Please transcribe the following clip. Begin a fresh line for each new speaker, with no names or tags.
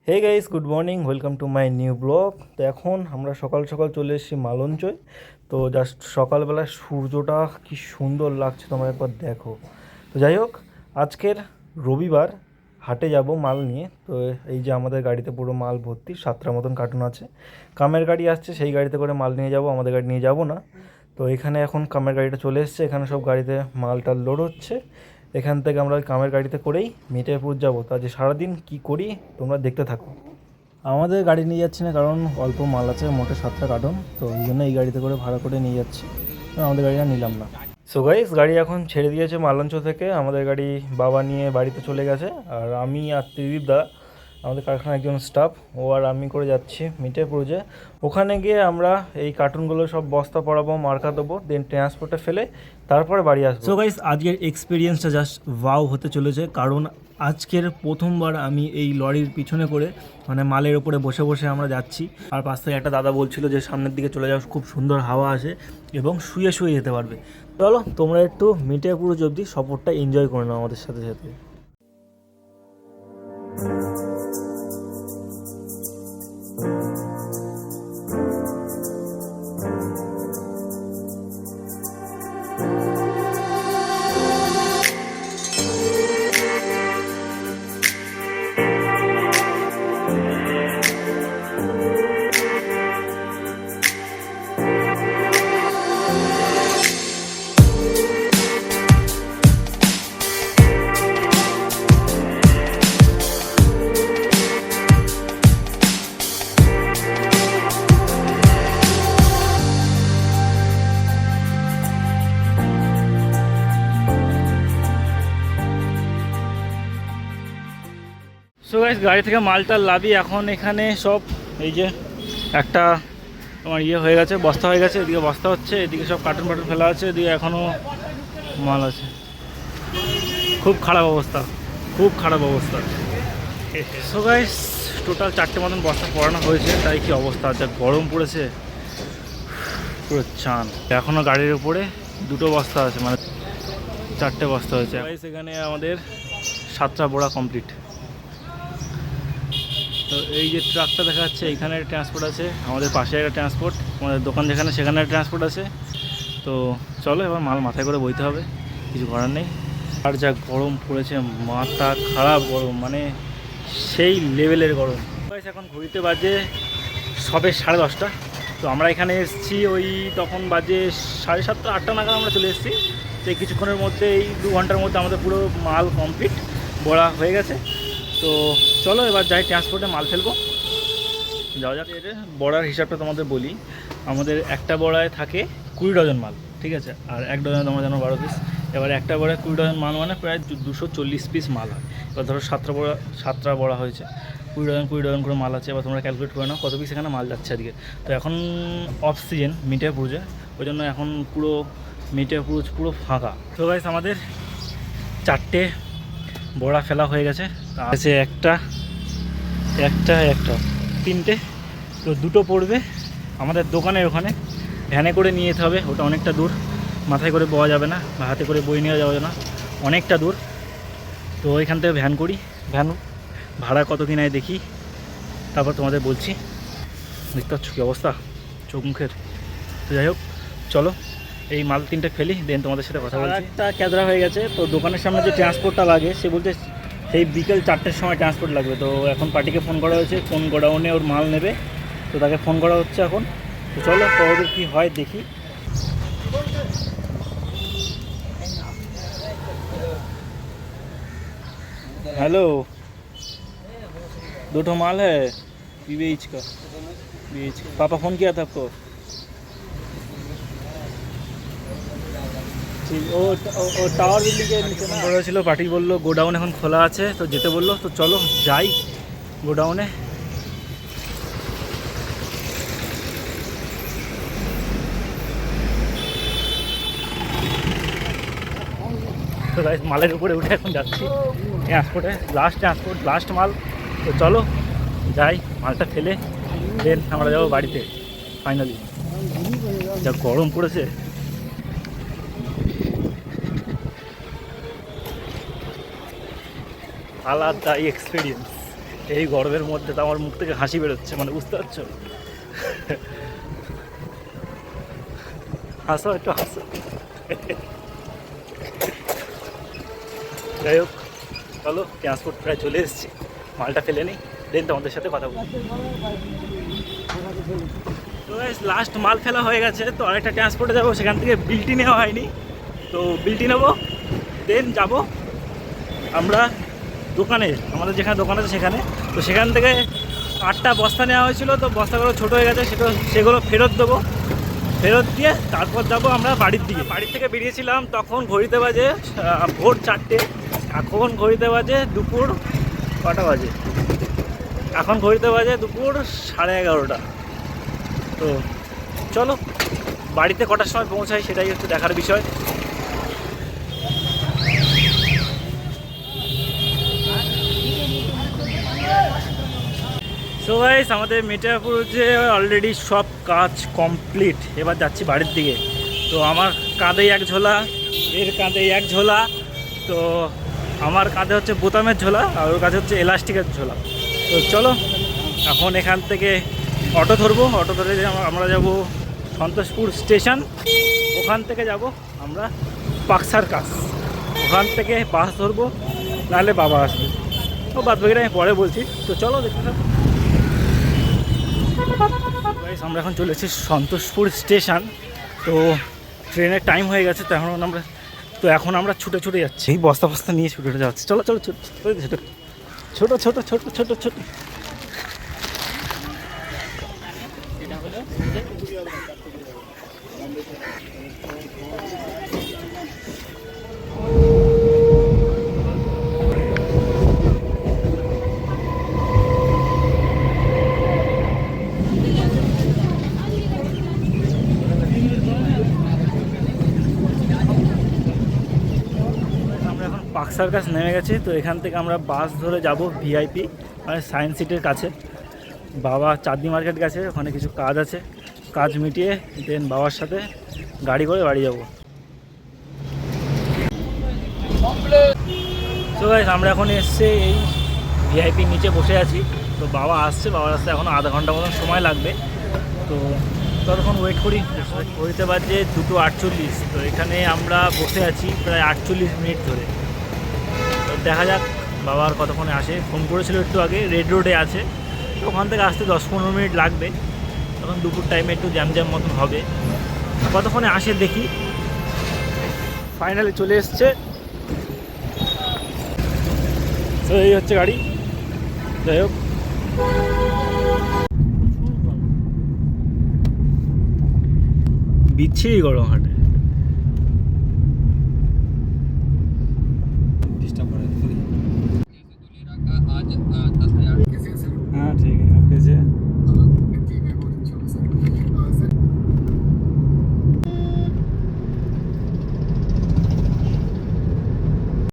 Hey guys, good morning, welcome to my new blog. তো এখন আমরা সকাল সকাল চলে এসেছি মালঞ্চয়। তো জাস্ট সকালবেলা সূর্যটা কি সুন্দর লাগছে, তোমরা একবার দেখো। তো যাই হোক, আজকের রবিবার হাটে যাব মাল নিয়ে। তো এই যে আমাদের গাড়িতে পুরো মাল ভর্তি, 7টার মতন কার্টুন আছে। কামের গাড়ি আসছে, সেই গাড়িতে করে মাল নিয়ে যাব, আমাদের গাড়ি নিয়ে যাব না। তো এখানে এখন কামের গাড়িটা চলে এসছে, এখানে সব গাড়িতে মালটা লোড হচ্ছে। এখান থেকে আমরা ওই কামের গাড়িতে করেই মিঠাইপুর যাবো। তা যে সারাদিন কী করি তোমরা দেখতে থাকো। আমাদের গাড়ি নিয়ে যাচ্ছি না, কারণ অল্প মাল আছে, মোটে 7টা কার্টন। তো এই জন্য এই গাড়িতে করে ভাড়া করে নিয়ে যাচ্ছি, আমাদের গাড়িটা নিলাম না। সো গাইস, গাড়ি এখন ছেড়ে দিয়েছে মালঞ্চ থেকে। আমাদের গাড়ি বাবা নিয়ে বাড়িতে চলে গেছে, আর আমি আর ত্রিদীপ দা, আমাদের কারখানার একজন স্টাফ, ও আর আমি করে যাচ্ছি মিঠাইপুরে। ওখানে গিয়ে আমরা এই কার্টুনগুলো সব বস্তা পড়াবো, মার্কা দেবো, দেন ট্রান্সপোর্টে ফেলে তারপরে বাড়ি আসবো। সো গাইস, আজকের এক্সপিরিয়েন্সটা জাস্ট ওয়াও হতে চলেছে, কারণ আজকের প্রথমবার আমি এই লরির পিছনে করে মানে মালের ওপরে বসে বসে আমরা যাচ্ছি। আর পাশ থেকে একটা দাদা বলছিল যে সামনের দিকে চলে যাও, খুব সুন্দর হাওয়া আসে এবং শুয়ে শুয়ে যেতে পারবে। চলো তোমরা একটু মিঠাইপুর অবধি সফরটা এনজয় করে নাও আমাদের সাথে সাথে। সো গাইস, গাড়ি থেকে মালটা লাভি এখন এখানে সব এই যে একটা তোমার হয়ে গেছে, বস্তা হয়ে গেছে, এদিকে বস্তা হচ্ছে, এদিকে সব কার্টুন ফার্টুন ফেলা আছে, এদিকে এখনও মাল আছে। খুব খারাপ অবস্থা, খুব খারাপ অবস্থা। সো গাইস, টোটাল 4টে মতন বস্তা পড়ানো হয়েছে, তাই কি অবস্থা, যা গরম পড়েছে পুরো চান। এখনও গাড়ির উপরে 2টো বস্তা আছে, মানে 4টে বস্তা হয়েছে। গাইস, এখানে আমাদের 7টা বোড়া কমপ্লিট। তো এই যে ট্রাকটা দেখা যাচ্ছে, এইখানে ট্রান্সপোর্ট আছে, আমাদের পাশে একটা ট্রান্সপোর্ট, আমাদের দোকান যেখানে সেখানে ট্রান্সপোর্ট আছে। তো চলো এবার মাল মাথায় করে বইতে হবে, কিছু করার নেই। আর যা গরম পড়েছে, মাথা খারাপ গরম, মানে সেই লেভেলের গরম। এখন ঘুরিতে বাজে সবে 10:30। তো আমরা এখানে এসেছি ওই তখন বাজে 7:30 8টা নাগাদ আমরা চলে এসেছি। তো এই কিছুক্ষণের মধ্যে, এই 2 ঘন্টার মধ্যে আমাদের পুরো মাল কমপ্লিট বড়া হয়ে গেছে। তো চলো এবার যাই ট্রান্সপোর্টে মাল ফেলবো, যাওয়া যাক। এর বড়ার হিসাবটা তোমাদের বলি, আমাদের একটা বড়ায় থাকে 20 ডজন মাল, ঠিক আছে, আর 1 ডজন তোমার যেন 12 পিস। এবার একটা বড়ায় 20 ডজন মাল মানে প্রায় 240 পিস মাল হয়। এবার ধরো 7টা বড়া হয়েছে, 20 ডজন করে মাল আছে। এবার তোমরা ক্যালকুলেট করে নাও কত পিস এখানে মাল যাচ্ছে আজকে। তো এখন অফ সিজন মিঠাইপুরে, ওই জন্য এখন পুরো মিঠাইপুর পুরো ফাঁকা। তো গাইস, আমাদের 4টে বড়া ফেলা হয়ে গেছে, আছে একটা 3টে। তো 2টো পড়বে আমাদের দোকানের ওখানে, ভ্যানে করে নিয়ে যেতে হবে, ওটা অনেকটা দূর, মাথায় করে বওয়া যাবে না বা হাতে করে বয়ে নিয়ে যাওয়া যাবে না, অনেকটা দূর। তো এখান থেকে ভ্যান করি, ভ্যান ভাড়া কত কি নেয় দেখি, তারপর তোমাদের বলছি। দেখতে পাচ্ছ কী অবস্থা চোখ মুখের। তো যাই হোক, চলো এই মাল 3টে ফেলি, দেন তোমাদের সাথে কথা বলছি। একটা ক্যাদরা হয়ে গেছে, তো দোকানের সামনে যে ট্রান্সপোর্টটা লাগে সে বলতে সেই বিকেল 4টের সময় ট্রান্সপোর্ট লাগবে। তো এখন পার্টিকে ফোন করা হয়েছে, কোন গোডাউনে ওর মাল নেবে, তো তাকে ফোন করা হচ্ছে এখন। তো চলো ওদের কী হয় দেখি। हेलो, 2 माल है बीच का। पापा फ़ोन किया था आपको? ও টাওয়ার বিল্ডিং এর নিচে না বলেছিল, পার্টি বললো গোডাউন এখন খোলা আছে, তো যেতে বললো। তো চলো যাই গোডাউনে। তো গাইস, মালের উপরে উঠে এখন যাচ্ছি ট্রান্সপোর্টে, লাস্ট মাল। তো চলো যাই, মালটা ফেলে দেন আমরা যাবো বাড়িতে ফাইনালি। যা গরম পড়েছে, আলাদাই এক্সপিরিয়েন্স। এই গরমের মধ্যে তো আমার মুখ থেকে হাসি বেরোচ্ছে, মানে বুঝতে পারছো? হাসো, একটু হাসো। যাই হোক, চলো ট্রান্সপোর্ট প্রায় চলে এসেছি, মালটা ফেলে নিই, দেন তোমাদের সাথে কথা বলি। তো লাস্ট মাল ফেলা হয়ে গেছে, তো আরেকটা ট্রান্সপোর্টে যাবো, সেখান থেকে বিলটি নেওয়া হয়নি, তো বিলটি নেবো, দেন যাব আমরা দোকানে, আমাদের যেখানে দোকান আছে সেখানে। তো সেখান থেকে 8টা বস্তা নেওয়া হয়েছিল, তো বস্তাগুলো ছোটো হয়ে গেছে, সেগুলো ফেরত দেবো, ফেরত দিয়ে তারপর যাব আমরা বাড়ির দিকে। বাড়ির থেকে বেরিয়েছিলাম তখন ঘড়িতে বাজে ভোর 4টে, এখন ঘড়িতে বাজে দুপুর কটা বাজে, এখন ঘড়িতে বাজে দুপুর 11:30। তো চলো বাড়িতে কটার সময় পৌঁছাই সেটাই হচ্ছে দেখার বিষয়। সো গাইস, আমাদের মিঠাপুর যে অলরেডি সব কাজ কমপ্লিট, এবার যাচ্ছি বাড়ির দিকে। তো আমার কাঁধে এক ঝোলা, এর কাঁধে এক ঝোলা, তো আমার কাঁধে হচ্ছে বোতামের ঝোলা, আর ওর কাছে হচ্ছে এলাস্টিকের ঝোলা। তো চলো এখন এখান থেকে অটো ধরবো, অটো ধরে আমরা যাব সন্তোষপুর স্টেশন, ওখান থেকে যাব আমরা পাকসার কাছ, ওখান থেকে বাস ধরবো, নাহলে বাবা আসবে। তো বাদ বাকিটা আমি পরে বলছি, তো চলো দেখতে থাকো। আমরা এখন চলে এসেছি সন্তোষপুর স্টেশন, তো ট্রেনের টাইম হয়ে গেছে, তো এখন আমরা ছুটে ছুটে যাচ্ছি, এই বস্তা বস্তা নিয়ে ছুটে ছুটে যাচ্ছি। চলো চলো ছোটো ছোটো ছোটো ছোটো ছোটো ছোটো। পাকসার কাছে নেমে গেছি, তো এখান থেকে আমরা বাস ধরে যাব ভিআইপি, মানে সায়েন্স সিটির কাছে। বাবা চাঁদনি মার্কেট গেছে, ওখানে কিছু কাজ আছে, কাজ মিটিয়ে দেন বাবার সাথে গাড়ি করে বাড়ি যাব। তো গাইস, আমরা এখন এসে এই ভিআইপি নিচে বসে আছি, তো বাবা আসছে, বাবার আসতে এখনও আধা ঘন্টা মতন সময় লাগবে, তো ততক্ষণ ওয়েট করি। ঘড়িতে বাজে 2:48, তো এখানে আমরা বসে আছি প্রায় 48 মিনিট ধরে। তো দেখা যাক বাবা আর কতক্ষণে আসে। ফোন করেছিল একটু আগে, রেড রোডে আছে, তো ওখান থেকে আসতে 10-15 মিনিট লাগবে, তখন দুপুর টাইমে একটু জ্যাম জ্যাম মতন হবে, কতক্ষণে আসে দেখি। ফাইনালি চলে এসছে, তো এই হচ্ছে গাড়ি। যাই হোক, বিচ্ছিরি গরম হাটে।